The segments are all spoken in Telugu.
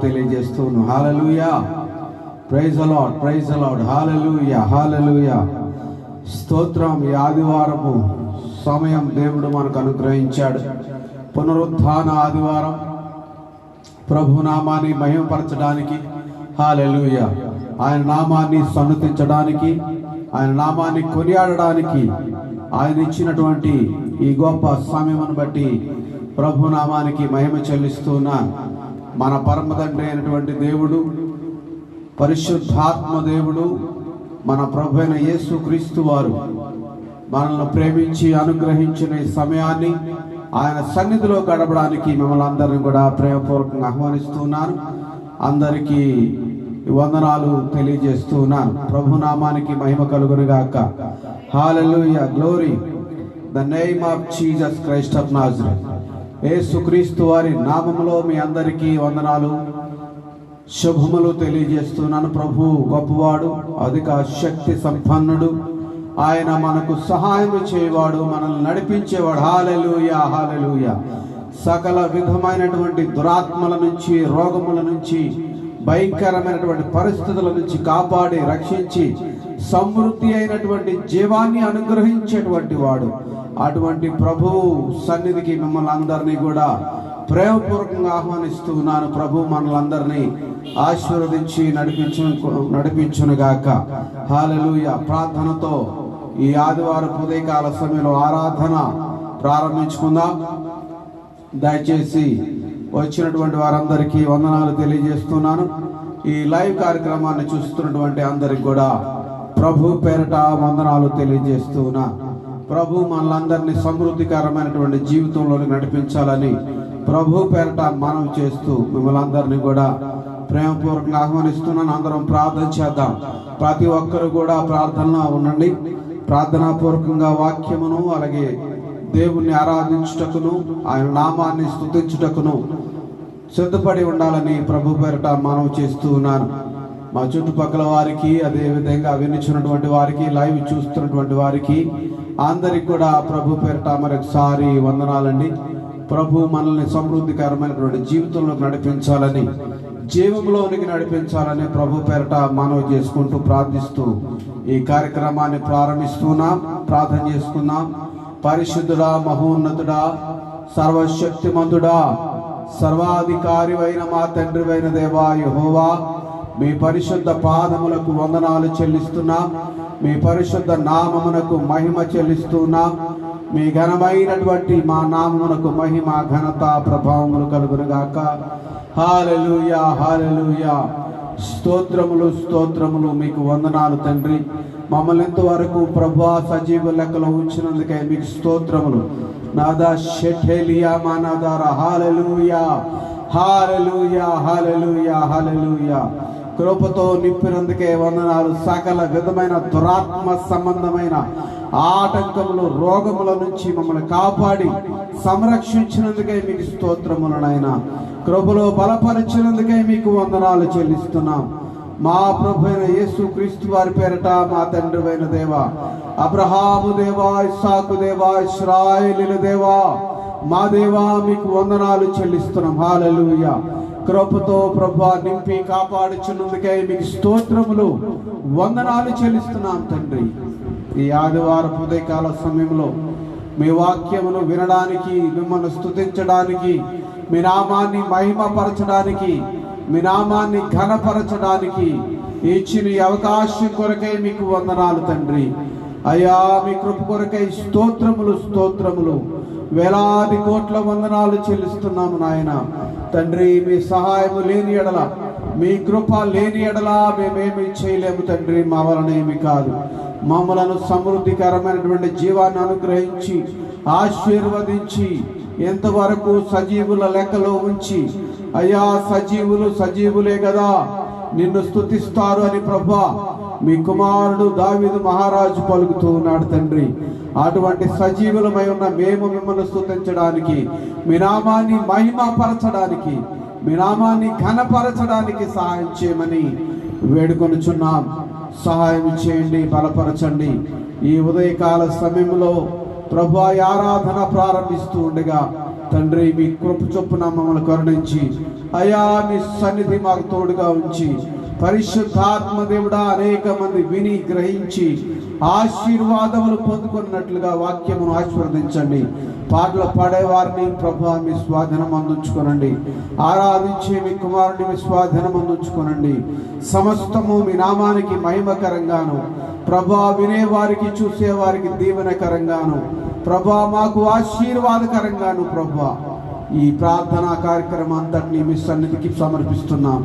తెలియజేస్తున్నాను. Hallelujah, praise the Lord, praise the Lord. Hallelujah, hallelujah, స్తోత్రం. ఈ ఆదివారము సమయం దేవుడు మనకు అనుగ్రహించాడు. పునరుత్థాన ఆదివారం, ప్రభు నామాన్ని మహిమపరచడానికి, హల్లెలూయా, ఆయన నామాన్ని సన్నుతించడానికి, ఆయన నామాన్ని కొనియాడడానికి ఆయన ఇచ్చినటువంటి ఈ గొప్ప సమయమును బట్టి ప్రభు నామానికి మహిమ చెల్లిస్తున్నాను. మన పరమ తండ్రి అయినటువంటి దేవుడు, పరిశుద్ధాత్మ దేవుడు, మన ప్రభు అయిన యేసు క్రీస్తు వారు మనల్ని ప్రేమించి అనుగ్రహించిన ఈ సమయాన్ని ఆయన సన్నిధిలో గడపడానికి మిమ్మల్ని అందరినీ కూడా ప్రేమపూర్వకంగా ఆహ్వానిస్తున్నాను. అందరికీ వందనాలు తెలియజేస్తున్నాను. ప్రభు నామానికి మహిమ కలుగును గాక. Hallelujah, glory the name of Jesus Christ of Nazareth. యేసుక్రీస్తు వారి నామములో మీ అందరికీ వందనాలు, శుభములు తెలియజేస్తున్నాను. ప్రభు గొప్పవాడు, అధిక శక్తి సంపన్నుడు, ఆయన మనకు సహాయం చేయవాడు, మనల్ని నడిపించేవాడు. హల్లెలూయా, హల్లెలూయా. సకల విధమైనటువంటి దురాత్మల నుంచి, రోగముల నుంచి, భయంకరమైనటువంటి పరిస్థితుల నుంచి కాపాడి రక్షించి సమృద్ధి అయినటువంటి జీవాన్ని అనుగ్రహించేటువంటి వాడు. అటువంటి ప్రభువు సన్నిధికి మిమ్మల్ని అందరినీ కూడా ప్రేమపూర్వకంగా ఆహ్వానిస్తున్నాను. ప్రభు మనలందరినీ ఆశీర్వదించి నడిపించునుగాక. హల్లెలూయా. ప్రార్థనతో ఈ ఆదివారం ఉదయకాల సమయంలో ఆరాధన ప్రారంభించుకుందాం. దయచేసి వచ్చినటువంటి వారందరికీ వందనాలు తెలియజేస్తున్నాను. ఈ లైవ్ కార్యక్రమాన్ని చూస్తున్నటువంటి అందరికి కూడా ప్రభు పేరట వందనాలు తెలియజేస్తున్నా. ప్రభు మనలందరినీ సమృద్ధికరమైనటువంటి జీవితంలోకి నడిపించాలని ప్రభు పేరట మనం చేస్తూ మిమ్మల్ని అందరినీ కూడా ప్రేమపూర్వకంగా ఆహ్వానిస్తున్నాను. అందరం ప్రార్థన చేద్దాం. ప్రతి ఒక్కరు కూడా ప్రార్థనలో ఉండండి. ప్రార్థనాపూర్వకంగా వాక్యమును, అలాగే దేవుణ్ణి ఆరాధించుటకును, ఆయన నామాన్ని స్తుతించుటకును సిద్ధపడి ఉండాలని ప్రభు పేరట మనం చేస్తూ ఉన్నాను. మా చుట్టుపక్కల వారికి, అదేవిధంగా వినిచున్నటువంటి వారికి, లైవ్ చూస్తున్నటువంటి వారికి అందరికి కూడా ప్రభు పేరట మరొకసారి వందనాలండి. ప్రభు మనల్ని సమృద్ధికరమైనటువంటి జీవితంలో నడిపించాలని, జీవంలోనికి నడిపించాలని ప్రభు పేరట మనవి చేసుకుంటూ ప్రార్థిస్తూ ఈ కార్యక్రమాన్ని ప్రారంభిస్తున్నాం. ప్రార్థన చేసుకుందాం. పరిశుద్ధుడా, మహోన్నతుడా, సర్వశక్తిమంతుడా, సర్వాధికారి అయిన మా తండ్రి అయిన దేవా యెహోవా, మీ పరిశుద్ధ పాదములకు వందనాలు చెల్లిస్తున్నాం. మీ పరిశుద్ధ నామమునకు మహిమ చెల్లిస్తున్నాం. మీ ఘనమైనటువంటి మా నామమునకు మహిమ, ఘనత, ప్రభావములు కలుగునుగాక. హల్లెలూయా, హల్లెలూయా. స్తోత్రములు, స్తోత్రములు మీకు వందనాలు తండ్రి. మమ్మల్ని ఇంతవరకు ప్రభువా సజీవ లెక్కలో ఉంచినందుకే మీకు స్తోత్రములు. నాదా షెఠేలియా మానాదారా. హల్లెలూయా, హల్లెలూయా, హల్లెలూయా, హల్లెలూయా. కృపతో నింపినందుకే వందనాలు. సకల విధమైన దురాత్మ సంబంధమైన ఆటంకములు, రోగముల నుంచి మమ్మల్ని కాపాడి సంరక్షించినందుకే మీకు స్తోత్రములు నాయన. కృపలో బలపరిచినందుకే మీకు వందనాలు చెల్లిస్తున్నాం. మా ప్రభు అయిన యేసు క్రీస్తు వారి పేరట మా తండ్రి అయిన దేవా, అబ్రహాము దేవా, ఇస్సాకు దేవా, ఇశ్రాయేలీయుల దేవా, మా దేవా మీకు వందనాలు చెల్లిస్తున్నాం. హల్లెలూయా. కృపతో ప్రభువా నింపి కాపాడుచున్నందుకే మీకు స్తోత్రములు, వందనాలు చెల్లిస్తున్నాం తండ్రి. ఈ ఆదివారం ఉదయకాల సమయంలో మీ వాక్యమును వినడానికి, మిమ్మల్ని స్తుతించడానికి, మీ నామాన్ని మహిమపరచడానికి, మీ నామాన్ని ఘనపరచడానికి ఇచ్చిన ఈ అవకాశం కొరకై మీకు వందనాలు తండ్రి. అయ్యా, మీ కృప కొరకై స్తోత్రములు, స్తోత్రములు, వేలాది కోట్ల వందనాలు చెల్లిస్తున్నాము నాయన తండ్రి. మీ సహాయము లేని ఎడల, మీ కృప లేని ఎడల మేమేమి చేయలేము తండ్రి. మా వలన ఏమి కాదు. మమ్మలను సమృద్ధికరమైనటువంటి జీవాన్ని అనుగ్రహించి ఆశీర్వదించి ఎంతవరకు సజీవుల లెక్కలో ఉంచి, అయ్యా సజీవులు సజీవులే కదా నిన్ను స్తుతిస్తారు అని ప్రభువా మీ కుమారుడు దావీదు మహారాజు పలుకుతూ ఉన్నాడు తండ్రి. అటువంటి సజీవులమై ఉన్న మేము మిమ్మల్ని స్తుతించడానికి, మీ నామాన్ని మహిమపరచడానికి, మీ నామాన్ని ఘనపరచడానికి సహాయం చేయమని వేడుకొనుచున్నాం. సహాయం చేయండి, బలపరచండి. ఈ ఉదయకాల సమయంలో ప్రభువా ఆరాధన ప్రారంభిస్తూ ఉండగా తండ్రి మీ కృప చొప్పున మమ్మల్ని కరుణించి అయా మీ సన్నిధి మాకు తోడుగా ఉంచి పరిశుద్ధాత్మ దేవుడా అనేక మంది విని గ్రహించి ఆశీర్వాదములు పొందుకున్నట్లుగా వాక్యమును ఆశీర్వదించండి. పాటలు పాడేవారిని ప్రభా మీ స్వాధీనం అందించుకోనండి. ఆరాధించే మీ కుమారుని మీ స్వాధీనం అందించుకోనండి. సమస్తము మీ నామానికి మహిమకరంగాను ప్రభా వినేవారికి చూసేవారికి దీవెనకరంగాను ప్రభా మాకు ఆశీర్వాదకరంగాను ప్రభా ఈ ప్రార్థనా కార్యక్రమం అంతటినీ మీ సన్నిధికి సమర్పిస్తున్నాం.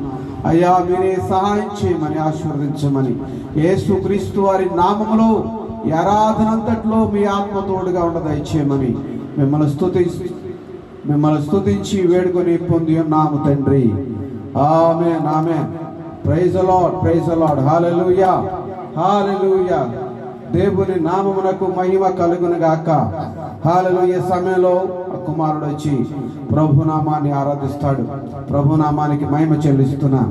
అయ్యా మీరే సహాయం చేయమని ఆశీర్వదించమని యేసుక్రీస్తు వారి నామములో ఈ ఆరాధనంతట్లో మీ ఆత్మ తోడుగా ఉండదయచేయమని మిమ్మల్ని స్తుతించి వేడుకొని పొంది ఉన్నాము తండ్రి. Amen amen. Praise the Lord, praise the Lord. Hallelujah, hallelujah. దేవుని నామమునకు మహిమ కలుగును గాక. హల్లెలూయా. సమయంలో కుమారుడు వచ్చి ప్రభునామాన్ని ఆరాధిస్తాడు. ప్రభునామానికి మహిమ చెల్లిస్తున్నా.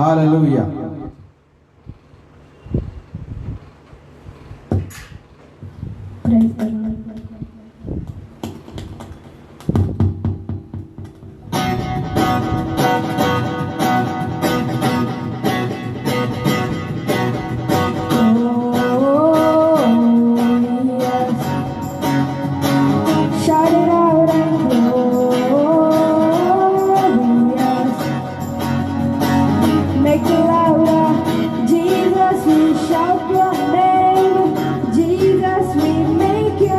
హల్లెలూయా. Jesus, we shout your name. Jesus, we make you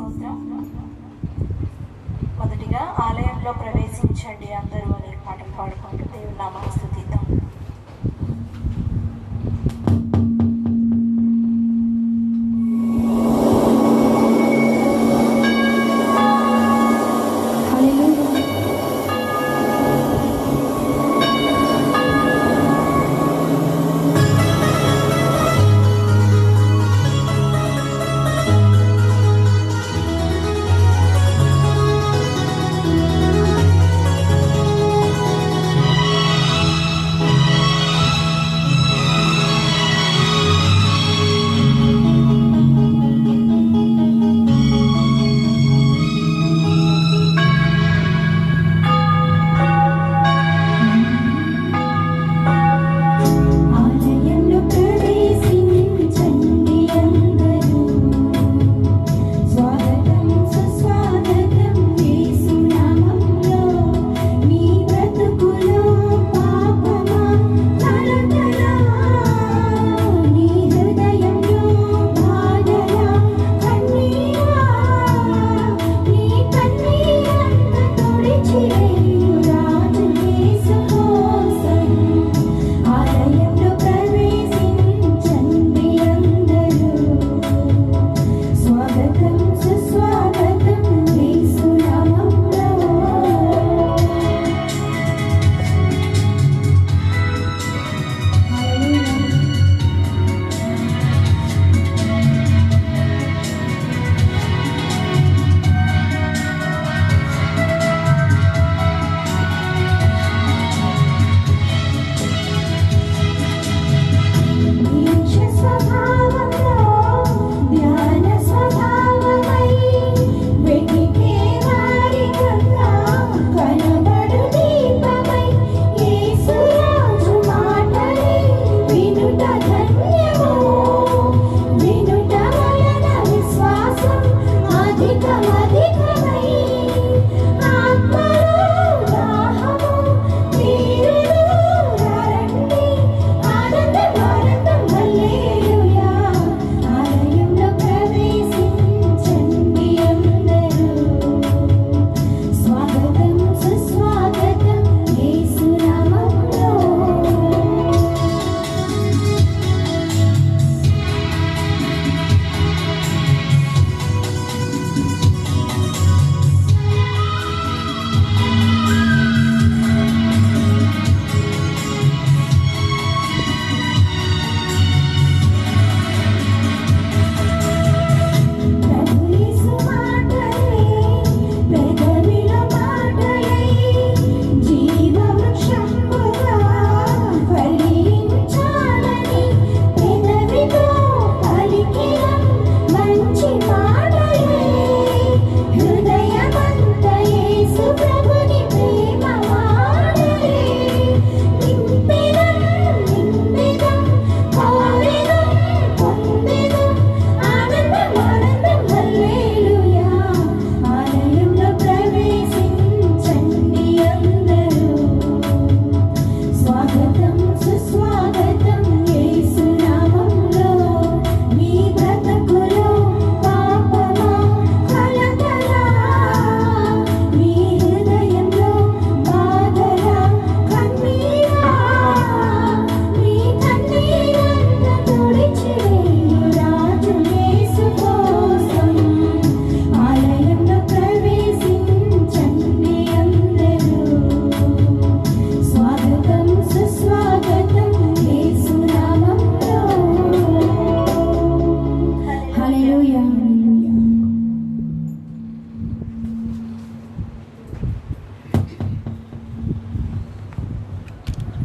స్తోత్రం. మొదటిగా ఆలయంలో ప్రవేశించండి అందరూ అనే పాటలు పాడుకుంటూ దేవుని నామాన్ని స్తుతిద్దాం.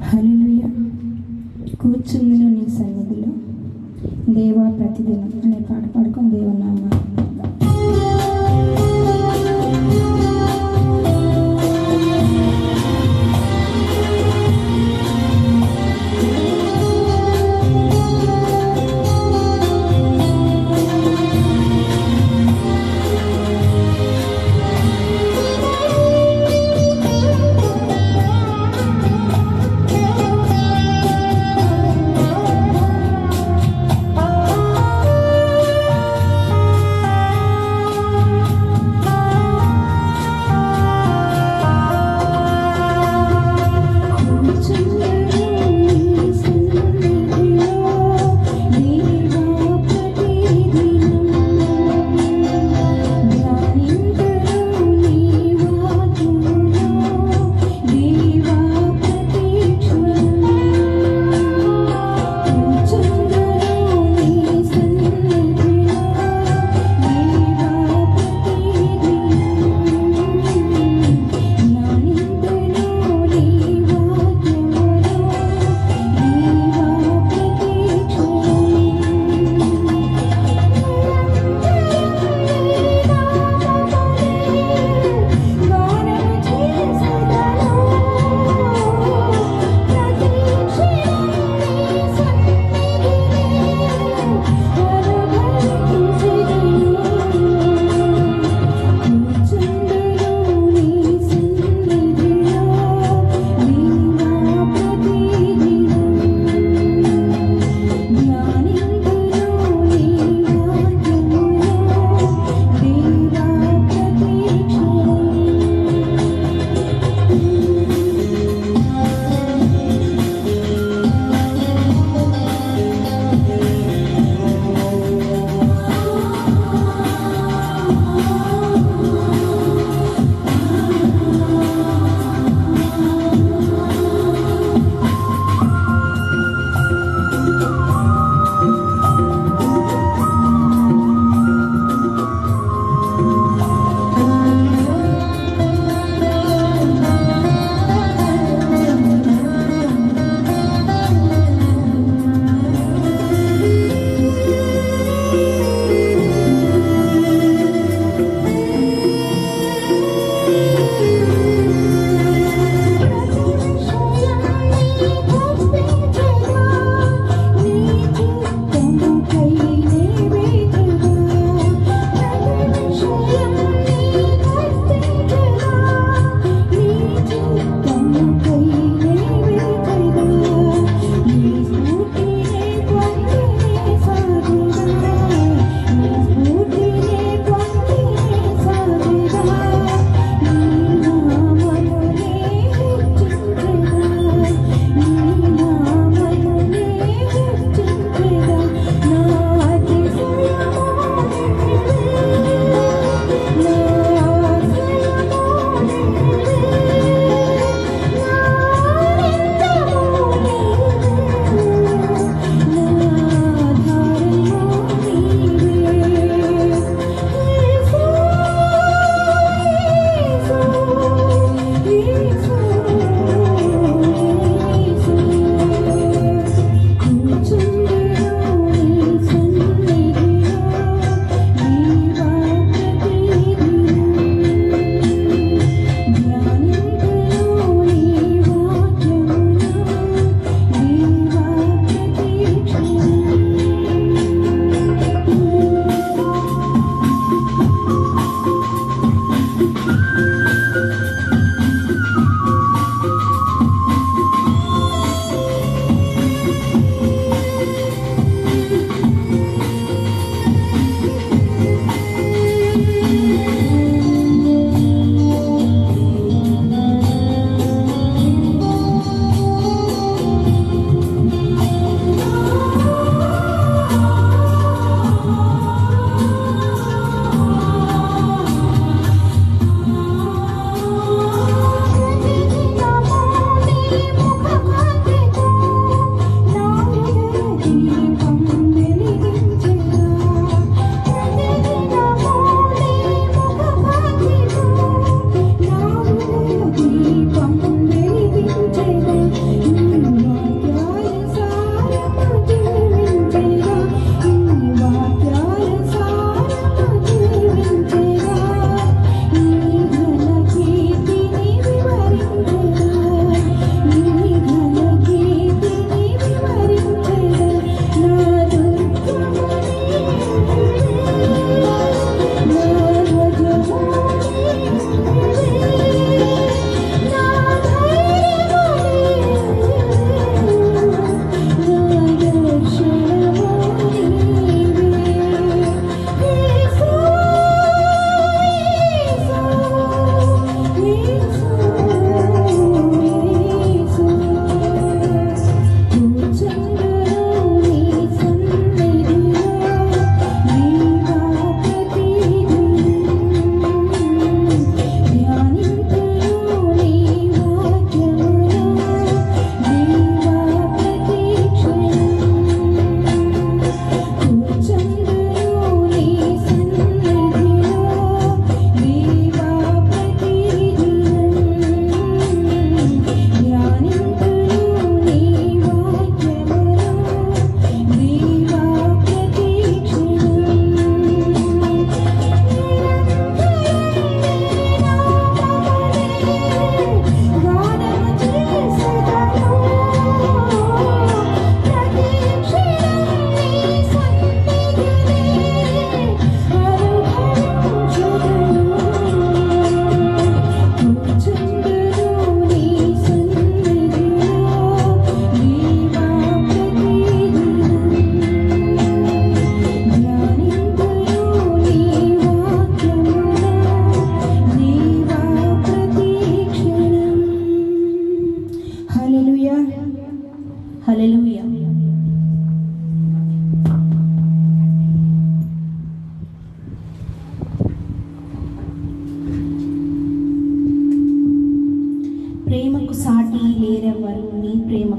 హల్లెలూయా. కూర్చుందును నీ సన్నిధిలో దేవా ప్రతిదినం అనే పాట పాడుకొని దేవుని నామాన్ని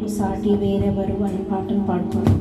సాటి వేరెవరు అనే పాటను పాడుతాను.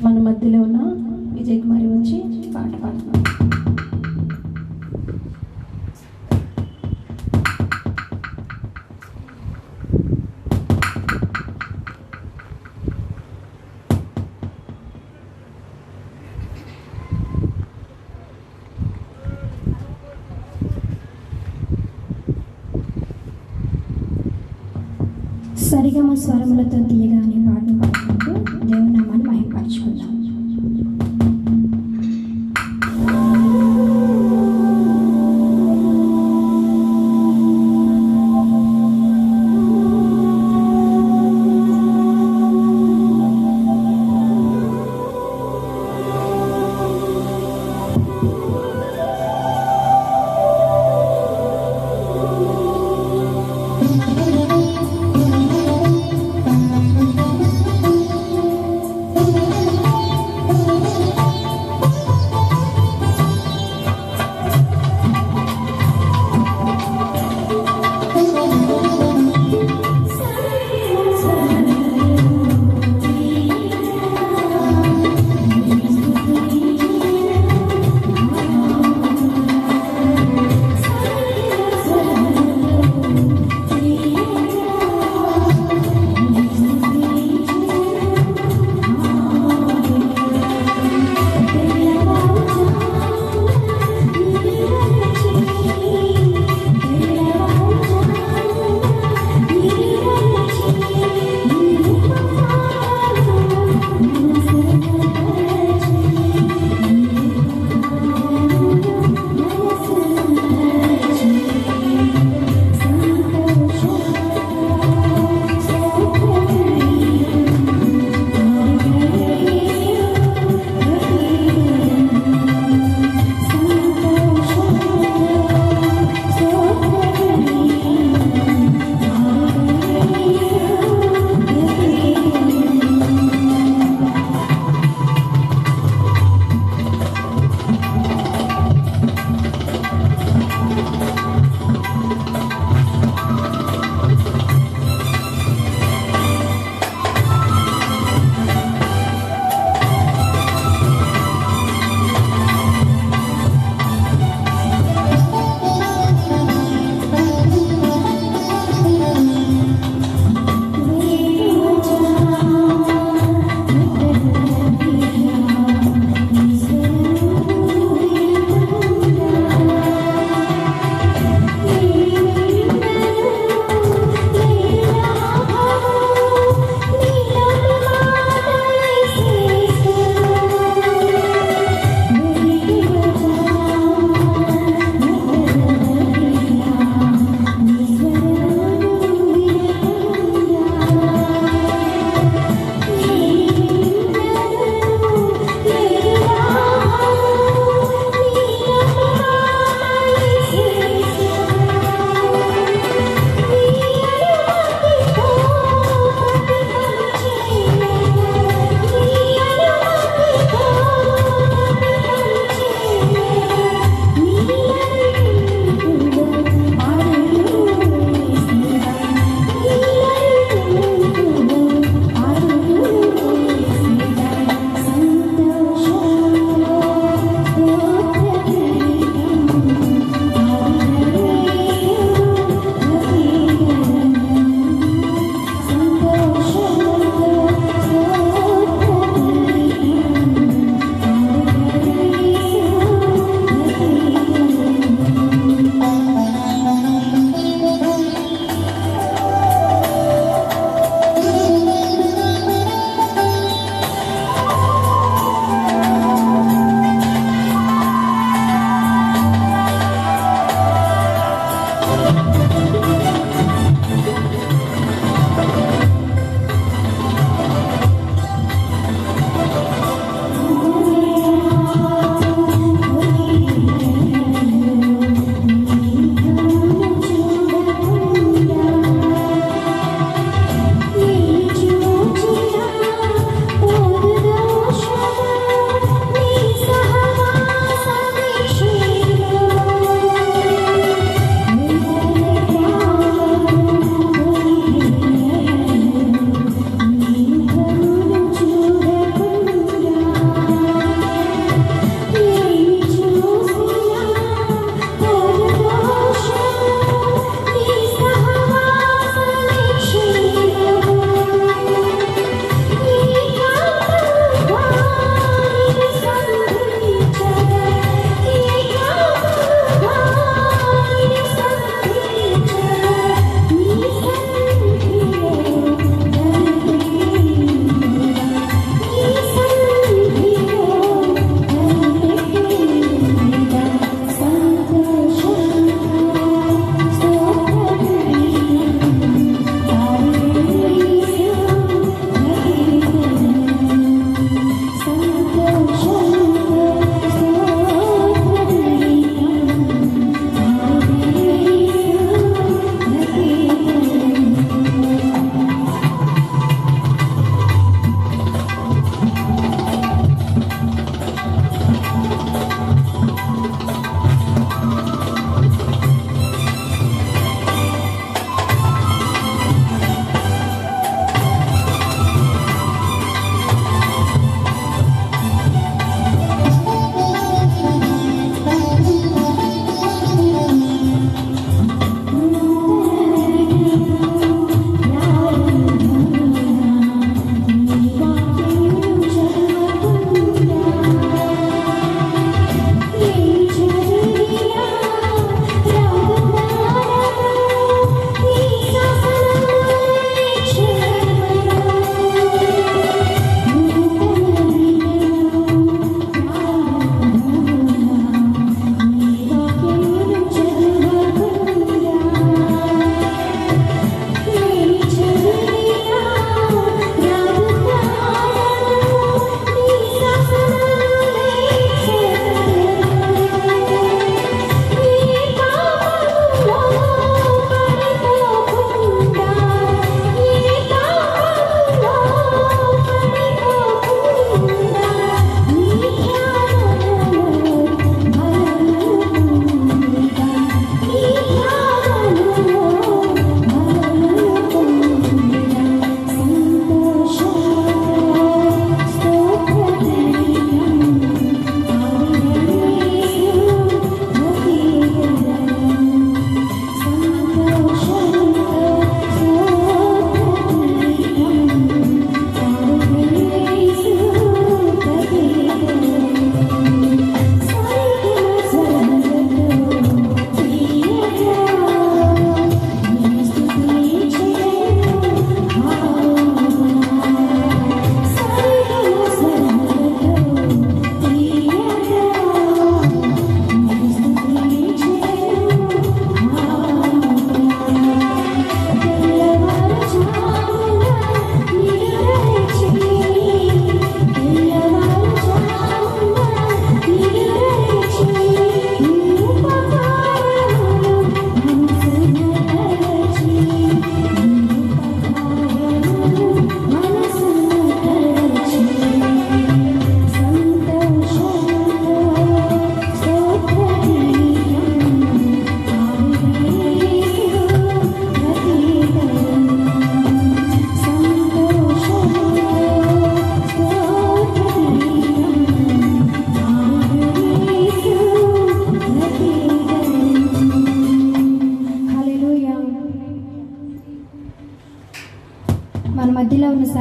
మన మధ్యలో ఉన్న విజయ్ కుమారి వచ్చి పాట పాడుతున్నారు. సరిగమ స్వరములతో తీయగా అనే పాటను పాడుకుంటూ దేవుని నామాన్ని మహిమపరచుకుందాం.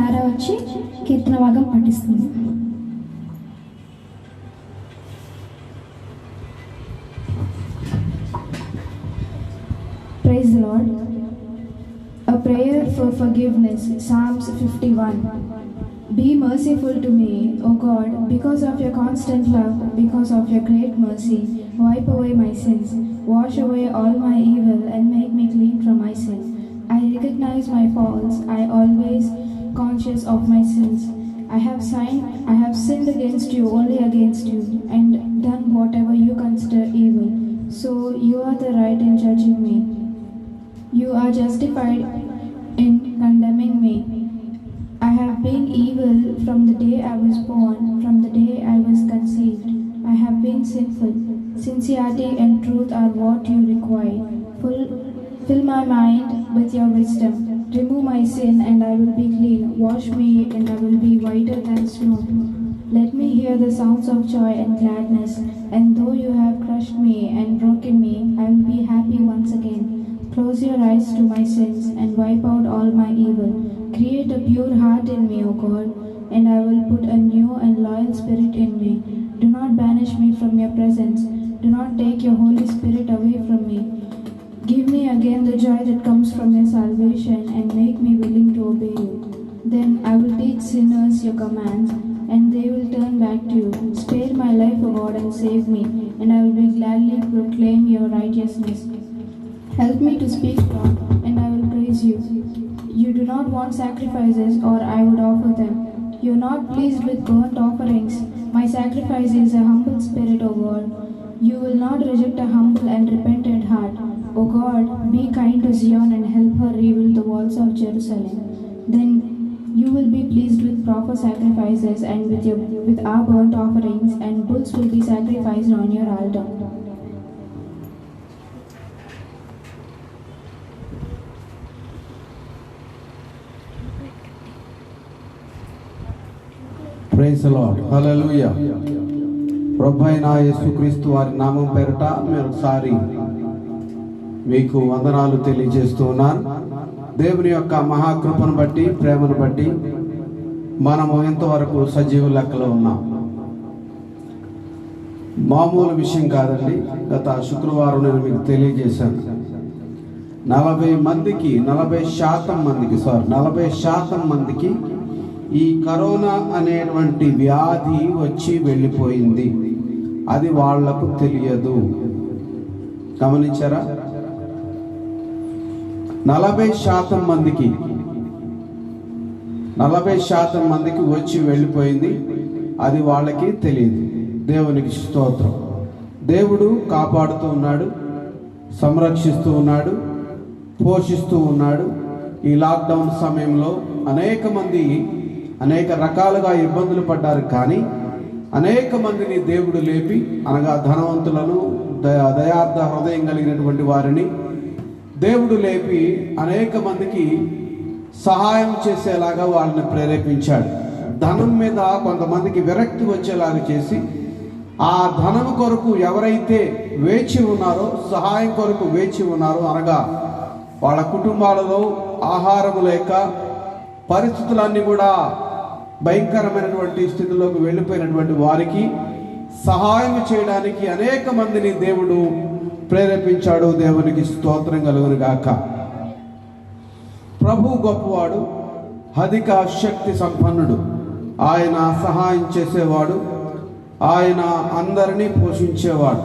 సారా వచ్చి కీర్తన భాగం పఠిస్తుంది. Praise the Lord. A prayer for forgiveness. Psalms 51. Be merciful to me, O God, because of your constant love, because of your great mercy. Wipe away my sins, wash away all my evil, and make me clean from my sin. I recognize my faults. I always conscious of my sins. I have sinned against you, only against you, and done whatever you consider evil. So you are the right in judging me. You are justified in condemning me. I have been evil from the day I was born, from the day I was conceived. I have been sinful. Sincerity and truth are what you require. Fill my mind with your wisdom. Remove my sin and I will be clean. Wash me and I will be whiter than snow. Let me hear the sounds of joy and gladness. And though you have crushed me and broken me, I will be happy once again. Close your eyes to my sins and wipe out all my evil. Create a pure heart in me, O God, and I will put a new and loyal spirit in me. Do not banish me from your presence. Do not take your Holy Spirit away from me. Give me again the joy that comes from your salvation and make me willing to obey you. Then I will teach sinners your commands and they will turn back to you. Spare my life, O God, and save me, and I will gladly proclaim your righteousness. Help me to speak strong, and I will praise you. You do not want sacrifices, or I would offer them. You are not pleased with burnt offerings. My sacrifice is a humble spirit, O God. You will not reject a humble and repentant heart. O God, be kind to Zion and help her rebuild the walls of Jerusalem. Then you will be pleased with proper sacrifices, and with our burnt offerings, and bulls will be sacrificed on your altar. Praise the Lord. Hallelujah. ప్రభువైన యేసుక్రీస్తు వారి నామం పేరిట మరొకసారి మీకు వందనాలు తెలియజేస్తూ ఉన్నాను. దేవుని యొక్క మహాకృపను బట్టి, ప్రేమను బట్టి మనము ఇంతవరకు సజీవ లెక్కలో ఉన్నాం. మామూలు విషయం కాదండి. గత శుక్రవారం నేను మీకు తెలియజేశాను, 40% మందికి ఈ కరోనా అనేటువంటి వ్యాధి వచ్చి వెళ్ళిపోయింది. అది వాళ్లకు తెలియదు. గమనించారా? 40% మందికి వచ్చి వెళ్ళిపోయింది. అది వాళ్ళకి తెలియదు. దేవునికి స్తోత్రం. దేవుడు కాపాడుతూ ఉన్నాడు, సంరక్షిస్తూ ఉన్నాడు, పోషిస్తూ ఉన్నాడు. ఈ లాక్డౌన్ సమయంలో అనేక మంది అనేక రకాలుగా ఇబ్బందులు పడ్డారు. కానీ అనేక మందిని దేవుడు లేపి, అనగా ధనవంతులను, దయార్థ హృదయం కలిగినటువంటి వారిని దేవుడు లేపి అనేక మందికి సహాయం చేసేలాగా వాళ్ళని ప్రేరేపించాడు. ధనం మీద కొంతమందికి విరక్తి వచ్చేలాగా చేసి, ఆ ధనం కొరకు ఎవరైతే వేచి ఉన్నారో, సహాయం కొరకు వేచి ఉన్నారో, అనగా వాళ్ళ కుటుంబాలలో ఆహారం లేక పరిస్థితులన్నీ కూడా భయంకరమైనటువంటి స్థితిలోకి వెళ్ళిపోయినటువంటి వారికి సహాయం చేయడానికి అనేక మందిని దేవుడు ప్రేరేపించాడు. దేవునికి స్తోత్రం కలుగును గాక. ప్రభు గొప్పవాడు, అధిక శక్తి సంపన్నుడు. ఆయన సహాయం చేసేవాడు, ఆయన అందరినీ పోషించేవాడు.